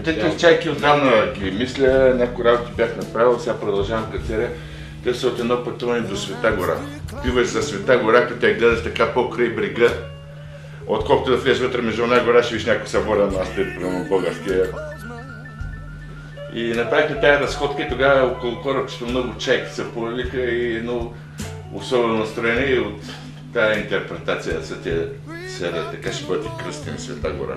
Тези чайки отдавна ги мисля, някои работи бях направил, сега продължавам като серия. Те са от едно пътуване до Света гора. Пиваш за Света гора, като я гледаш така по-край брега, отколкото да влезеш вътре между една гора, ще виж някой събора на примерно българския. И направихме тази разходка и тогава около корабчето много чайки се появиха и едно особено настроение и от тази интерпретация за тези серия, така ще бъдат и кръсти на Света гора.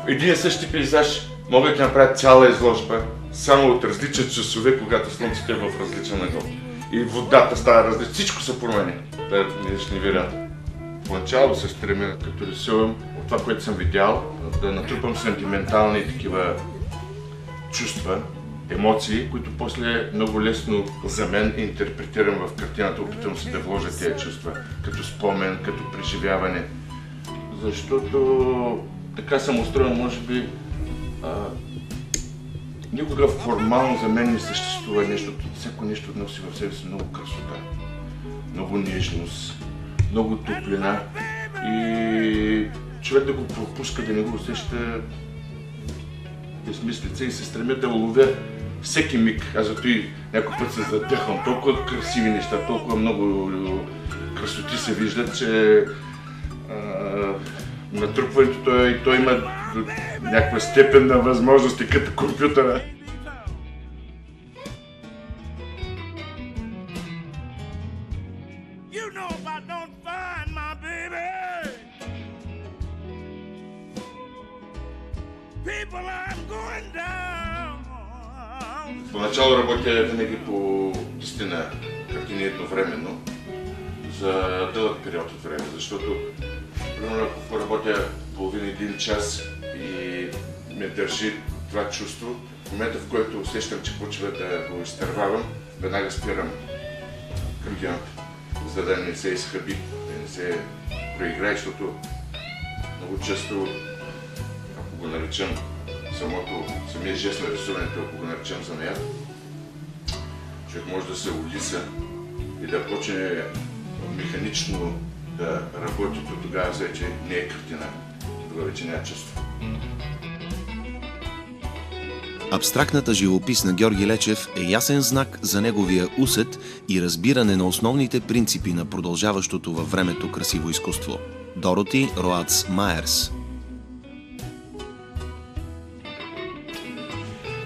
Един и същи пейзаж могат да направят цяла изложба, само от различни часове, когато слънцето е в различен ъгъл. И водата става различна, всичко се промени. Това е невероятно. Поначало се стремя, като рисувам от това, което съм видял, да натрупам сентиментални такива чувства, емоции, които после много лесно за мен интерпретирам в картината, опитвам се да вложа тези чувства, като спомен, като преживяване. Защото така съм устроен, може би, никога формално за мен не съществува нещо, всяко нещо носи в себе си много красота, много нежност, много топлина и човек да го пропуска, да не го усеща безмислица и се стремя да уловя всеки миг. Аз зато и някой път се задъхвам, толкова красиви неща, толкова много красоти се виждат, че натрупването той има някаква степен на възможности като компютъра. Поначало работя винаги по 10 картини едновременно за дълъг период от време, защото примерно ако работя половин-един час и ме държи това чувство, в момента в който усещам, че почва да го изтървавам, веднага спирам картината, за да не се изхъби, да не се проиграе, защото много често, ако го наричам самия жест на рисуването, ако го наричам занаят, човек може да се улиса и да почне механично да работи, то тогава вече не е картина, тогава вече няма чувство. Абстрактната живопис на Георги Лечев е ясен знак за неговия усет и разбиране на основните принципи на продължаващото във времето красиво изкуство. Дороти Роац Майерс.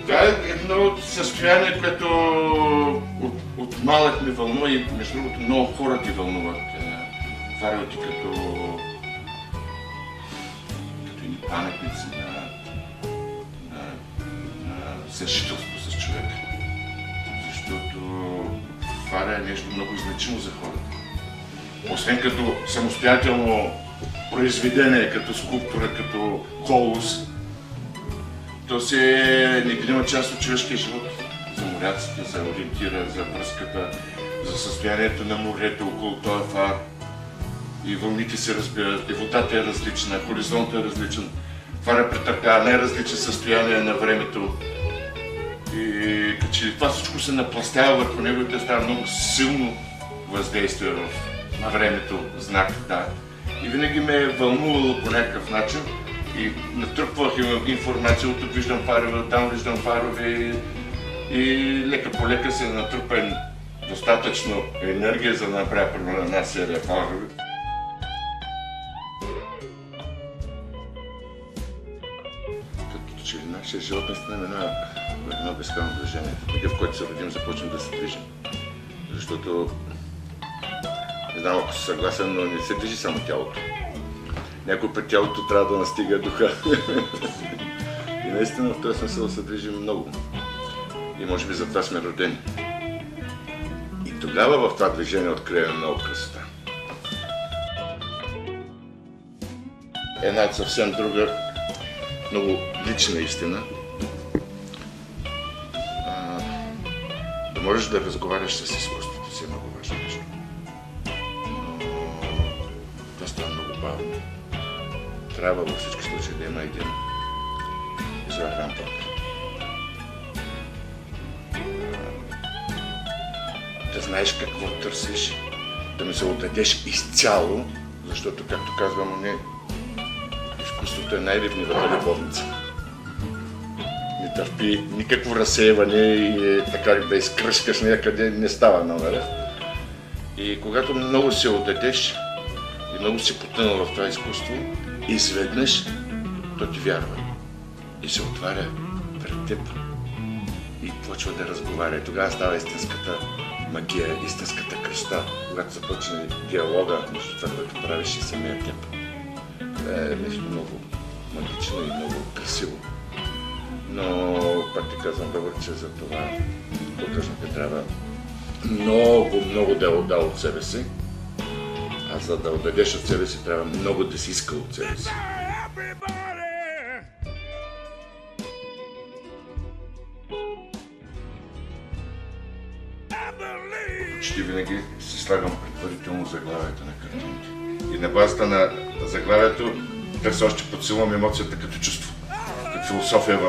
Това е едно състояние, което от малък ме вълнува и между другото много хора ти вълнуват. Варват като едни паметници на съжителство с човек. Защото това е нещо много значимо за хората. Освен като самостоятелно произведение, като скулптура, като холус, то си е неделима част от човешкия живот. За моряците, за ориентира, за връзката, за състоянието на морето около този фар. И вълните се разбират, и водата е различна, хоризонтът е различен. Фара претърпява най-различни състояния на времето. И като че това всичко се напластява върху него и те става много силно въздействие на времето, знак, да. И винаги ме е вълнувало по някакъв начин И натрупвах информация, от тук виждам фарове, оттам виждам фарове и лека по лека се натрупа достатъчно енергия, за да направя примерно една серия фарове. Като че ли нашия живот наистина мина едно безкрайно движение. В мига, в който се родим, започнем да се движим. Защото, не знам ако си съгласен, но не се движи само тялото. Някой път тялото трябва да настига духа. И наистина в този смисъл се движим много. И може би затова сме родени. И тогава в това движение откриваме много красота. Една съвсем друга, много лична истина. Да можеш да разговаряш с изкуството си е много важно нещо. Но това става много бавно. Трябва във всички случаи да има един излаган път. Да знаеш какво търсиш, да не се отдадеш изцяло, защото, както казваме, изкуството е най-ревнивата любовница. Не търпи никакво разсеиване и така да изкръскаш някъде, не става номера. И когато много се отдадеш и много си потънал в това изкуство, изведнъж то ти вярва и се отваря пред теб и почва да разговаря. И тогава става истинската магия, истинската красота, когато започне диалога между това, което правиш и самия теб. Това е нещо много магично и много красиво. Но, пак ти казвам, че за това художникът трябва много да отда от себе си. А за да отдадеш от себе си, трябва много да си иска от себе си. Почти винаги си слагам предварително заглавието на картините. И на базата на заглавието търся още подсилвам емоцията като чувство, като философия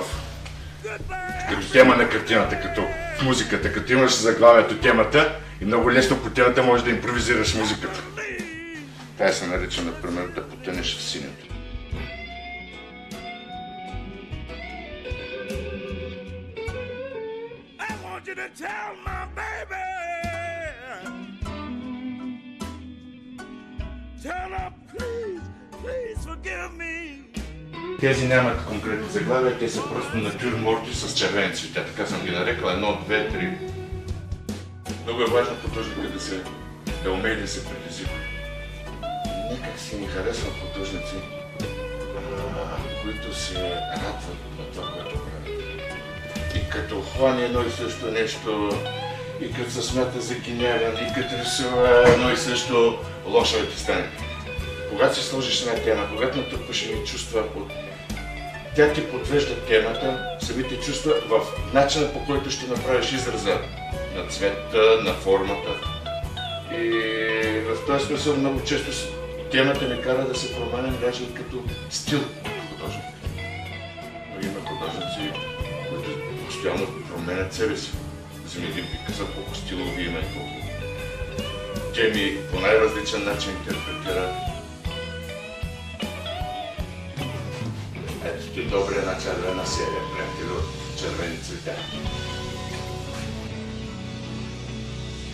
като тема на картината, като в музиката. Като имаш заглавието, темата и много лесно по темата можеш да импровизираш музиката. Тая се нарича, например, да потънеш в синято. Тези нямат конкретни заглавия, те са просто натюрморти с червени цветя, така съм ги нарекал, 1, 2, 3. Много е важно художника да умее да се предизвиква. Някак си ми харесват художници, които се радват на това, което правят. И като хване едно и също нещо, и като се смята за гениален, и като рисува едно и също, лошо да ти стане. Когато си сложиш една тема, когато натрупаш едни чувства, тя ти подвежда темата, самите чувства в начина, по който ще направиш израза на цвета, на формата. И в този смисъл много често темата не кара да се променя даже и като стил художник. Но има художници, които постоянно променят себе си. За един Пикасо колко стилови има и колко теми по най-различен начин интерпретират. Ето ти добре една червена серия, приятели от червени цветя.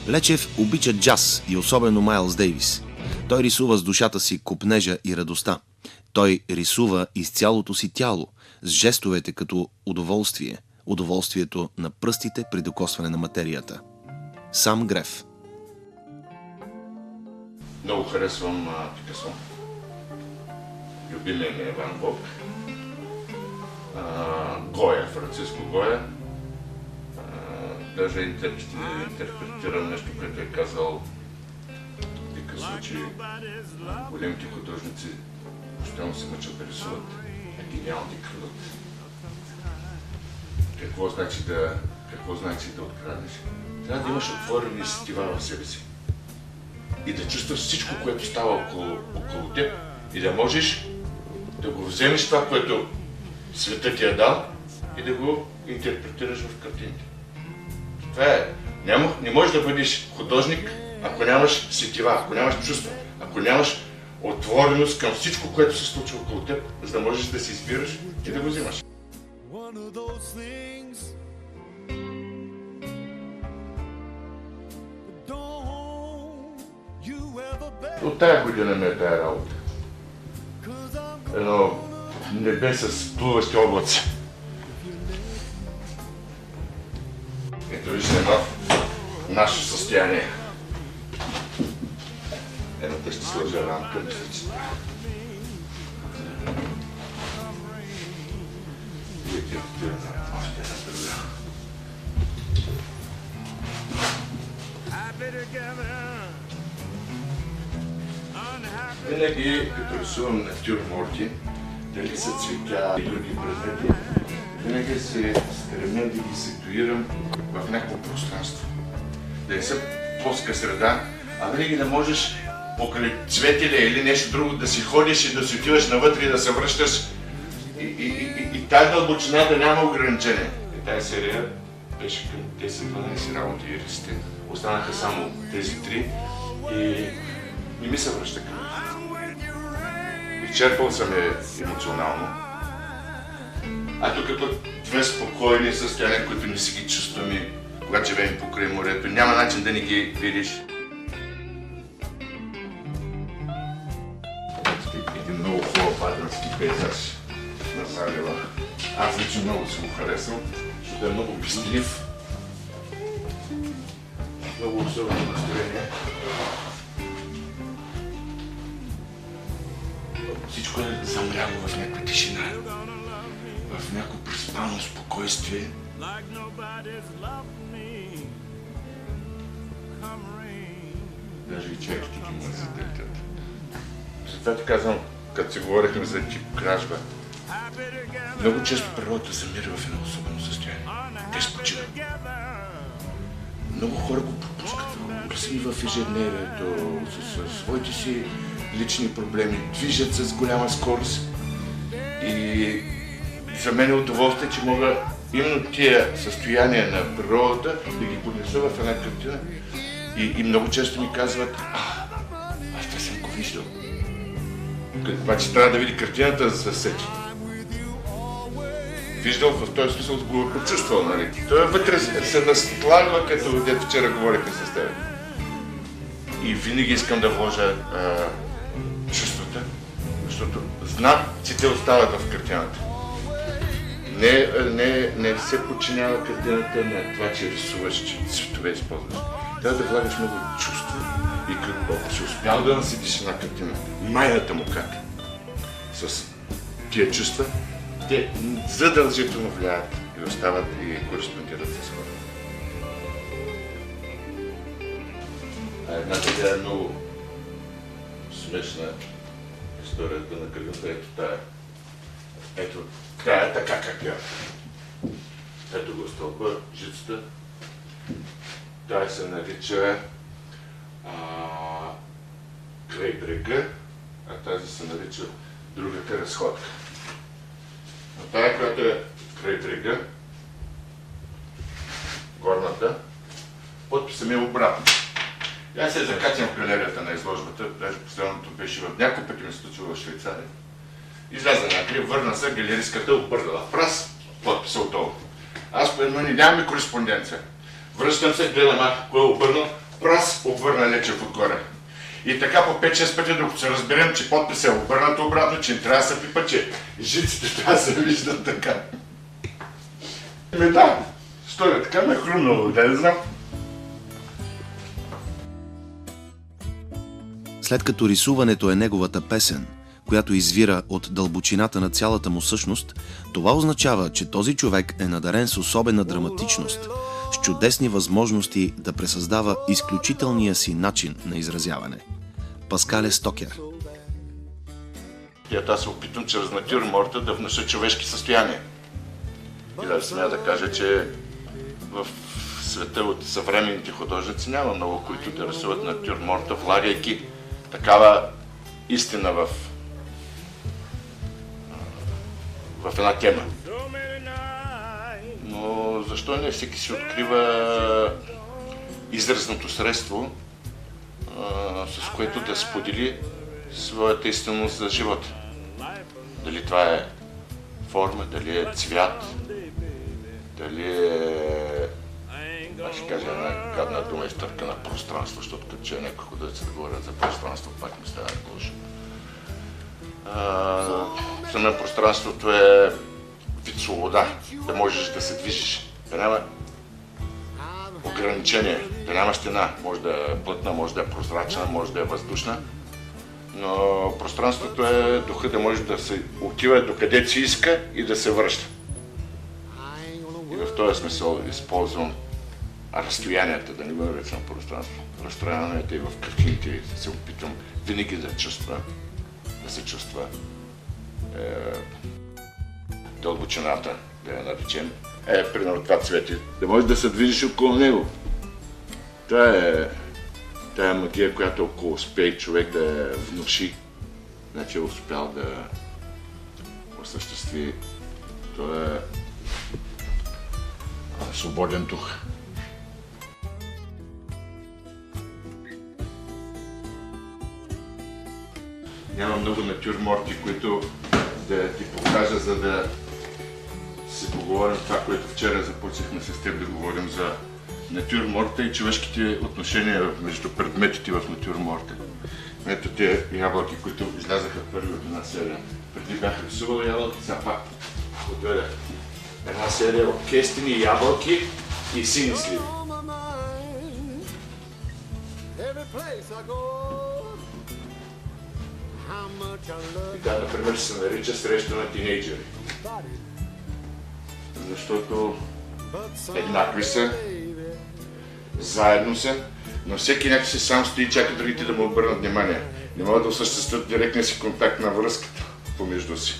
Лечев обича джаз и особено Майлз Дейвис. Той рисува с душата си копнежа и радостта. Той рисува из цялото си тяло, с жестовете като удоволствие, удоволствието на пръстите при докосване на материята. Сам Греф. Много харесвам Пикасо. Любимият ми е Ван Гог. Гоя, Франциско Гоя. Даже интерпретирам нещо, което е казал Пикасо, че големите художници постоянно се мъчат да рисуват, а гениалните крадат. Какво значи да откраднеш? Трябва да имаш отворени сетива в себе си. И да чувстваш всичко, което става около теб и да можеш да го вземеш това, което светът ти е дал и да го интерпретираш в картините. Това е. Не можеш да бъдеш художник, ако нямаш сетива, ако нямаш чувства, ако нямаш отвореност към всичко, което се случва около теб, за да можеш да си избираш и да го взимаш. От тая година ми е тая работа. Едно небе с плуващи облаци. Ето вижте едно наше състояние. Едната ще сложа рамка, мисля, че винаги, като рисувам натюрморти, дали са цветя и други предмети, винаги се стремя да ги ситуирам в някакво пространство. Да не са плоска среда, а винаги да можеш покрай цветеле или нещо друго да си ходиш и да си отиваш навътре и да се връщаш. И тази дълбочина да няма ограничение. И тази серия беше към 10-12 работи и рисите. Останаха само тези 3 и не ми се връща към. Изчерпал съм емоционално. А тук пък две спокойни състояния, които не си ги чувстваме, когато живеем покрай морето. Няма начин да не ги видиш. Един много хубав адренски пейзаж на залива. Аз лично много си го харесвам, защото е много пестлив. Много особено настроение. Всичко е замряло в някаква тишина, в някакво преспано спокойствие. Даже и човеките ги може да летят. Затова ти казвам, като си говорихме за тип кражба, много често природата се намира в едно особено състояние. Те спочиват. Много хора го пропускат. Си в ежедневието, със своите си лични проблеми, движат с голяма скорост. И за мен е удоволствие, че мога именно тия състояния на природата да ги поднеса в една картина. И много често ми казват, аз това съм го виждал. Обаче трябва да види картината за всеки. Виждал в този смисъл, го е почувствал, нали? Той вътре се настлага, като дето вчера говорихме с теб. И винаги искам да вложа чувствата, защото знаците остават в картината. Не се подчинява картината на това, че рисуваш, че цветове използваш. Трябва да влагаш много чувство и ако си успял да наситиш една картина, майната му как с тия чувства, те задължително влияят и остават и кореспондират с хората. Една така е много смешна историята на кръгната. Ето тая. Ето тая е така как я. Ето го стълба, жицата. Тая се нарича край брега, а тази се нарича другата разходка. А тая, която е край брега, горната, подписа ми е обратно. И аз се закачам в галерията на изложбата, даже последното беше в няколко пъти ми се случва в Швейцария. Изляза някъде, върна се, галеристката обърнала прас, подписа отдолу. Аз по едно нямаме кореспонденция. Връщам се, гледам кой е обърнал, прас обвърна Лечев отгоре. И така по 5-6 пъти, докато се разберем, че подписът е обърнат обратно, че не трябва да се пипа, че жиците трябва да се виждат така. Да, що е така, ме е хрумнало, да не знам. След като рисуването е неговата песен, която извира от дълбочината на цялата му същност, това означава, че този човек е надарен с особена драматичност, с чудесни възможности да пресъздава изключителния си начин на изразяване. Паскале Стокер. Аз се опитвам чрез натюрморта да внеса човешки състояния. И да смея да кажа, че в света от съвременните художници няма много, които да рисуват натюрморта, влагайки такава истина в една тема. Но защо не всеки си открива изразното средство, с което да сподели своята истинност за живота. Дали това е форма, дали е цвят, дали е, аз ще кажа една гадна дума, изтърка на пространство, защото като че някой да се говорят за пространство, пак ми става лошо. Самото пространството е вид свобода, да можеш да се движиш, да няма ограничение, да няма стена, може да е плътна, може да е прозрачна, може да е въздушна, но пространството е духа да може да се отива докъде си иска и да се връща. И в този смисъл използвам разстоянията, да не го наричам пространство. Разстоянията и в картините се опитвам винаги да се чувства дълбочината, да я наречем. Примерно това цвети, да можеш да се движиш около него. Това е тая магия, която ако успее човек да я внуши, значи е успял да осъществи този свободен дух. Няма много натюрморти, които да ти покажа, за да си поговорим това, което вчера започнахме с теб да говорим за натюрморта и човешките отношения между предметите в натюрморта. Ето тези ябълки, които излязаха първи от една серия. Преди бях рисувал ябълки, сега пак отведах една серия от кестени ябълки и сини сливи. И да, например, се нарича среща на тинейджери. Защото еднакви са, заедно са, но всеки някакси сам стои и чака другите да му обърнат внимание. Не могат да осъществят директния си контакт на връзката помежду си.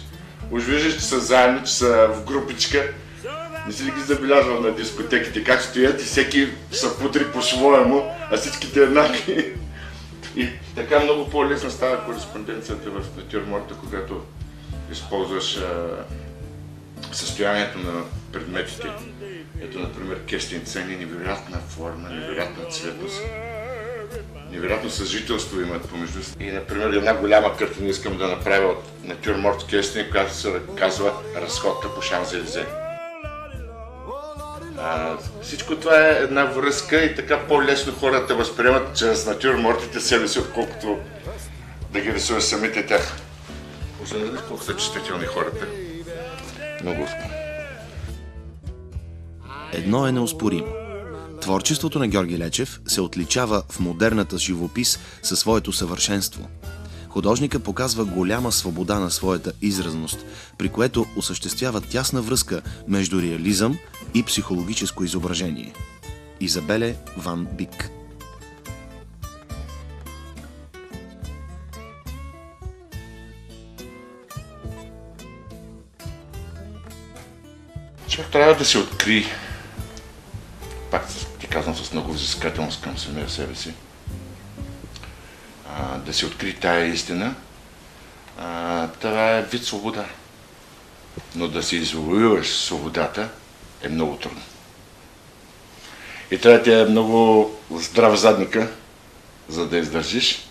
Уж виждаш, че са заедно, че са в групичка. Не си ли ги забелязвал на дискотеките, как стоят и всеки са путри по-своему, а всичките еднакви. И така много по-лесно става кореспонденцията в натюрморта, когато използваш състоянието на предметите. Ето, например, кестенца е невероятна форма, невероятна цветност. Невероятно съжителство имат помежду си. И, например, една голяма картина искам да направя от натюрморт кестен, която се казва Разходка по Шанзелизе. Всичко това е една връзка и така по-лесно хората възприемат чрез натюрмортите себе си, отколкото да ги рисуват самите тях. Осъзнали колко са чувствителни хората. Много. Едно е неоспоримо. Творчеството на Георги Лечев се отличава в модерната живопис със своето съвършенство. Художника показва голяма свобода на своята изразност, при което осъществява тясна връзка между реализъм и психологическо изображение. Изабеле Ван Бик. Човек трябва да се откри, пак ти казвам с много взискателност към самия себе си, да се откри тая истина, това е вид свобода. Но да се извоюваш свободата е много трудно. И трябва да ти е много здрав задника, за да издържиш.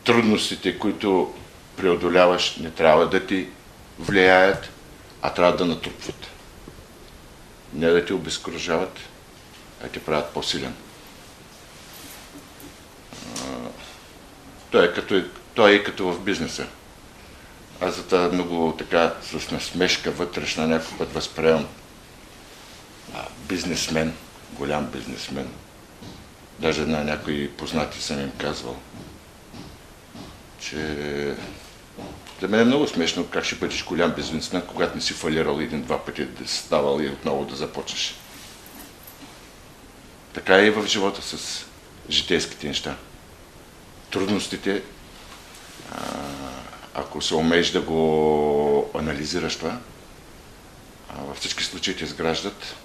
Трудностите, които преодоляваш, не трябва да ти влияят, а трябва да натрупват. Не да те обезкуражават, а те правят по-силен. Той е като в бизнеса. Аз за това много така с насмешка вътрешна някой път възприемам бизнесмен, голям бизнесмен. Даже на някои познати съм им казвал, че за мен е много смешно как ще бъдеш голям бизнесмен, когато не си фалирал един-два пъти да си ставал и отново да започнеш. Така е и в живота с житейските неща. Трудностите, ако се умееш да го анализираш това, във всички случаи те изграждат.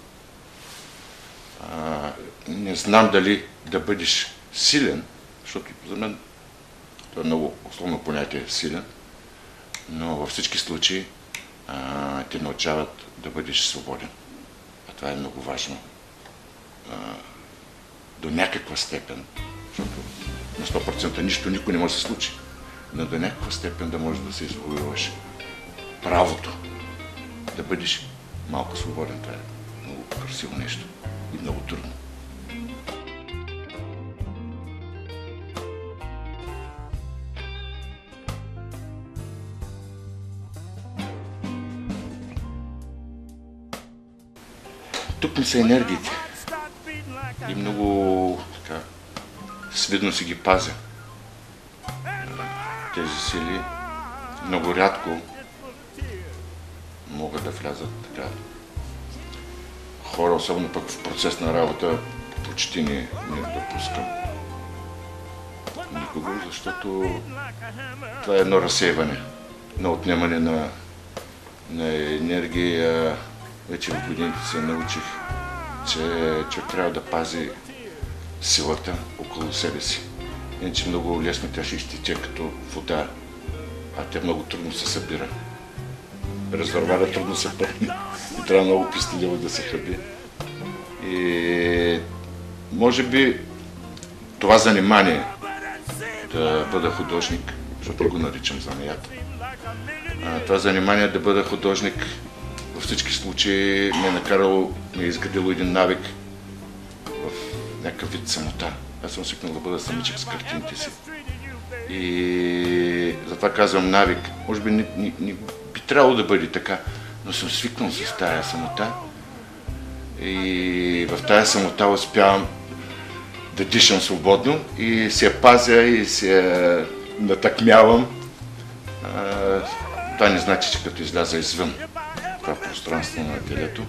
Не знам дали да бъдеш силен, защото за мен това е много условно понятие силен, но във всички случаи те научават да бъдеш свободен. А това е много важно. До някаква степен, защото на 100% нищо, никой не може да се случи. Но до някаква степен да можеш да се извоюваш правото да бъдеш малко свободен. Това е много красиво нещо и много трудно. Тук ми са енергиите и много така свидно си ги пазя. Тези сили много рядко могат да влязат така. Хора, особено пък в процес на работа, почти не допускам никого, защото това е едно разсейване, на отнемане на енергия. Вече в годините се научих, че човек трябва да пази силата около себе си. Иначе много лесно тя ще изтече като вода, а тя много трудно се събира. Резервуарът трудно се пълни и трябва много пестеливо да се хъби. И може би това занимание да бъда художник, защото го наричам занаят, това занимание да бъда художник във всички случаи ме е накарало, ме е изградило един навик в някакъв вид самота. Аз съм свикнал да бъда самичък с картините си. И затова казвам навик. Може би не би трябвало да бъде така, но съм свикнал с тая самота. И в тая самота успявам да дишам свободно и се я пазя и се я натъкмявам. Това не значи, че като изляза извън това пространство на телето,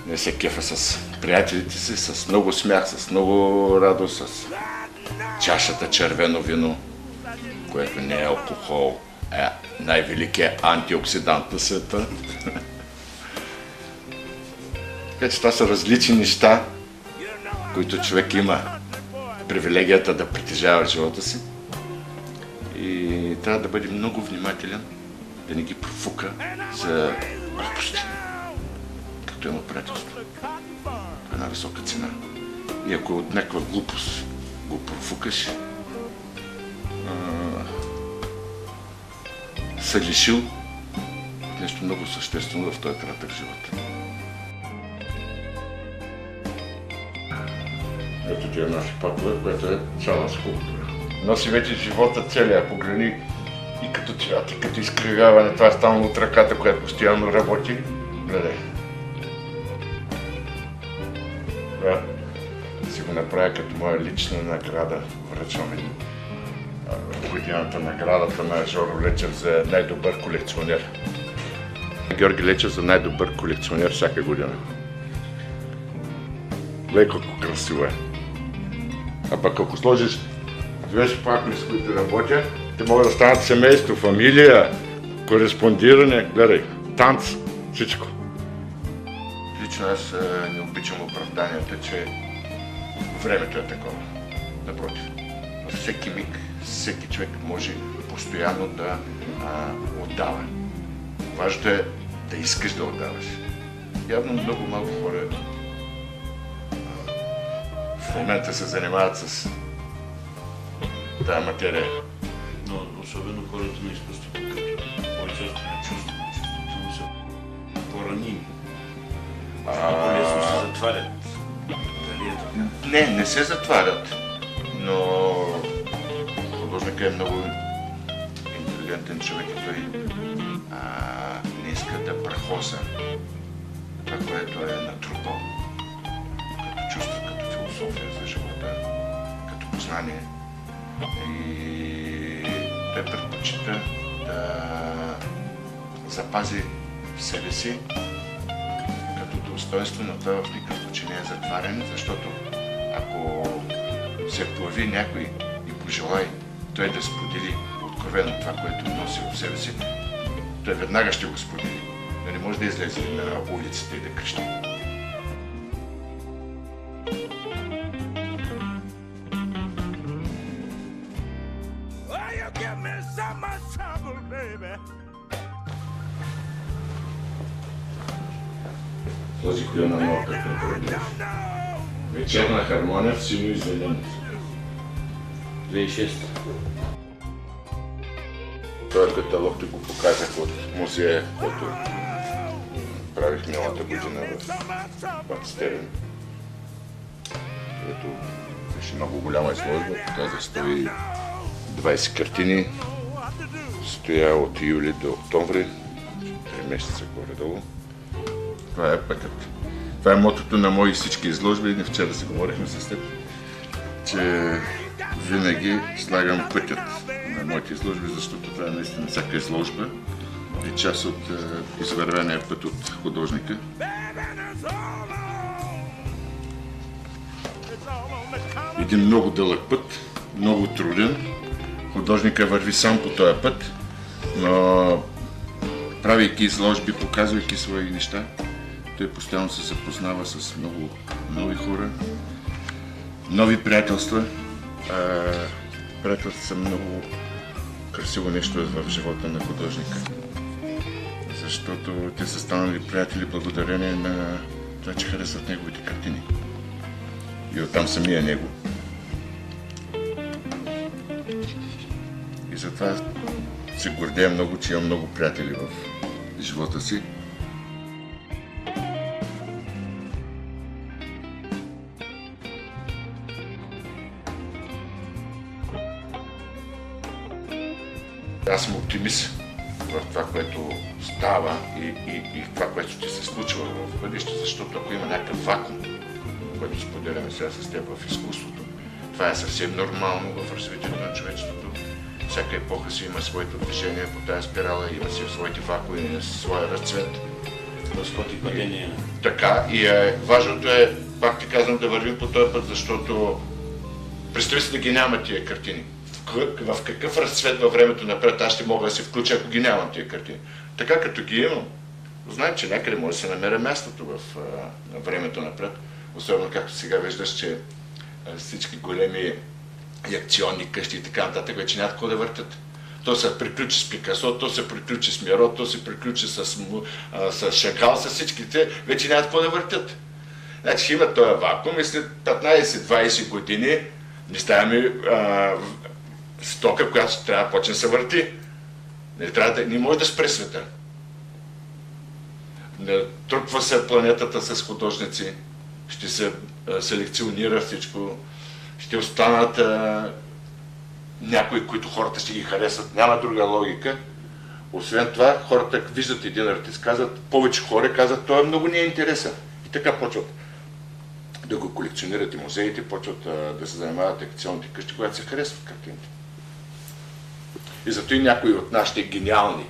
не се кефа с приятелите си, с много смях, с много радост, с чашата червено вино, което не е алкохол, е най-великият антиоксидант на света. Така че това са различни неща, които човек има привилегията да притежава в живота си. И трябва да бъде много внимателен, да не ги профука за глупости, като има приятелство. Това е една висока цена. И ако от някаква глупост го профукаш, се лишил от нещо много съществено в този кратък живот. Ето ти е наша патла, която е цяла скулптура. Носи вече живота целия, погледни и като цвят, и като изкривяване. Това е станало от ръката, която постоянно работи. Гледай. Да, си го направя като моя лична награда. Връчваме годината наградата на Жоро Лечев за най-добър колекционер. Георги Лечев за най-добър колекционер всяка година. Гледай колко красиво е. А пък ако сложиш две шпакли, с които работя, те могат да станат семейство, фамилия, кореспондиране, гледай, танц, всичко. Лично аз не обичам оправданията, че времето е такова. Напротив, във всеки миг, всеки човек може постоянно да отдава. Важното е да искаш да отдаваш. Явно много малко хора в момента се занимават с тая материя. Но особено хората на изкуството, като по-често не чувстват чувството му, са по-раними. По-лесно се затварят. Дали е така? Не се затварят, но художникът е много интелигентен човек и той не иска да прахоса това, което е натрупал като чувство, като философия за живота, като познание. И той предпочита да запази себе си като достоинство, но това в никакъв случай не е затваряне, защото ако се появи някой и пожелай той да сподели откровено това, което носи в себе си, той веднага ще го сподели. Да не може да излезе на улицата и да крещи. Този клюна много като проблем. Вечерна хармония в сино и зелено. 2006. Този каталог го показах от музея, който правих миналата година в Бат Стерен, където беше много голяма изложба, показах 120 картини, стоя от юли до октомври, 3 месеца горе-долу. Това е пътят. Това е мотото на мои всички изложби. Не вчера си говорихме с теб, че винаги слагам пътят на моите изложби, защото това е наистина всяка изложба е част от извървения път от художника. Един много дълъг път, много труден. Художника върви сам по този път, но правейки изложби, показвайки свои неща, той постоянно се запознава с много нови хора, нови приятелства. Приятелства са много красиво нещо в живота на художника, защото те са станали приятели благодарение на това, че харесват неговите картини. И оттам самия него. И затова се гордея много, че имам много приятели в живота си. Аз съм оптимист в това, което става и в това, което ще се случва в бъдеще, защото ако има някакъв вакуум, който споделяме сега с теб в изкуството, това е съвсем нормално в развитието на човечеството. Всяка епоха си има своето движение по тази спирала, има си своите вакууми, своя разцвет. Възход и падение. Така, и важното е, пак ти казвам, да вървим по този път, защото представи си да ги няма тия картини. В какъв разцвет във времето напред аз ще мога да се включа, ако ги нямам тия картини. Така като ги имам, знаем, че някъде може да се намеря мястото в времето напред. Особено както сега виждаш, че всички големи и акционни къщи и така нататък вече няма какво да въртят. То се приключи с Пикасо, то се приключи с Миро, то се приключи с Шагал, с всичките, вече няма какво да въртят. Значи има този вакуум и след 15-20 години не ставаме стока, която трябва да почне да се върти. Не може да спре света. Трупва се планетата с художници, ще се селекционира всичко, ще останат някои, които хората ще ги харесват. Няма друга логика. Освен това, хората виждат един артист, казват, повече хора казват, той много ни е интересен. И така почват да го колекционират и музеите, почват да се занимават акционните къщи, когато се харесват картините. И зато и някои от нашите гениални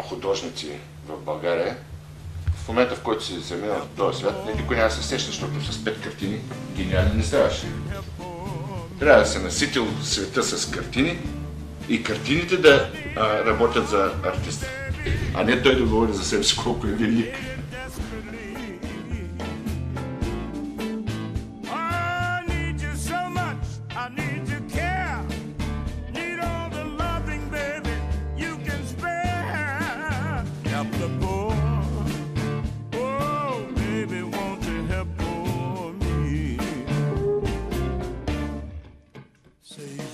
художници в България, в момента, в който се заминат в този свят, никой няма да се сеща, защото с 5 картини гениални не ставаше. Трябва да се наситил света с картини и картините да работят за артиста, а не той да говори за себе си колко е велик. Say